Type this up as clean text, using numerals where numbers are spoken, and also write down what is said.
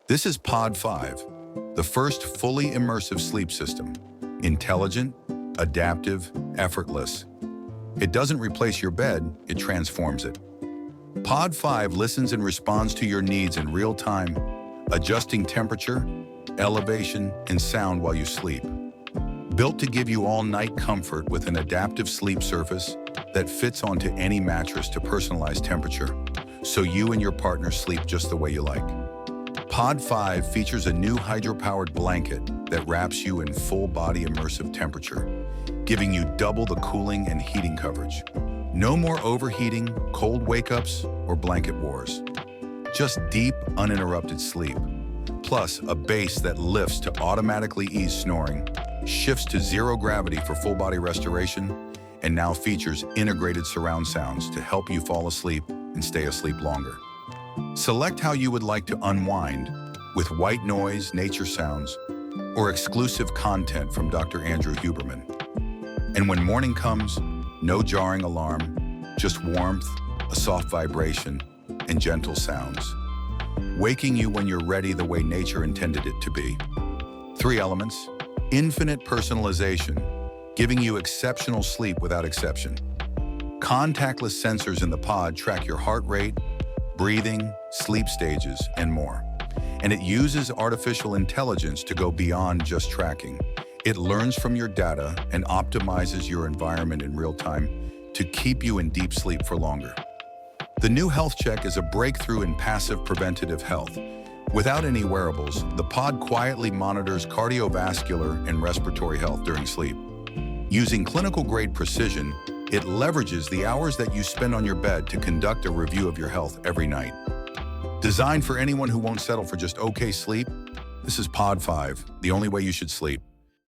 This is Pod 5, the first fully immersive sleep system. Intelligent, adaptive, effortless. It doesn't replace your bed, it transforms it. Pod 5 listens and responds to your needs in real time, adjusting temperature, elevation, and sound while you sleep. Built to give you all-night comfort with an adaptive sleep surface that fits onto any mattress to personalize temperature, so you and your partner sleep just the way you like. Pod 5 features a new hydropowered blanket that wraps you in full-body immersive temperature, giving you double the cooling and heating coverage. No more overheating, cold wake-ups, or blanket wars. Just deep, uninterrupted sleep. Plus, a base that lifts to automatically ease snoring, shifts to zero gravity for full-body restoration, and now features integrated surround sounds to help you fall asleep and stay asleep longer. Select how you would like to unwind with white noise, nature sounds, or exclusive content from Dr. Andrew Huberman. And when morning comes, no jarring alarm, just warmth, a soft vibration, and gentle sounds, waking you when you're ready the way nature intended it to be. 3 elements: infinite personalization, giving you exceptional sleep without exception. Contactless sensors in the pod track your heart rate, breathing, sleep stages, and more. And it uses artificial intelligence to go beyond just tracking. It learns from your data and optimizes your environment in real time to keep you in deep sleep for longer. The new Health Check is a breakthrough in passive preventative health. Without any wearables, the pod quietly monitors cardiovascular and respiratory health during sleep. Using clinical-grade precision, it leverages the hours that you spend on your bed to conduct a review of your health every night. Designed for anyone who won't settle for just okay sleep, this is Pod 5, the only way you should sleep.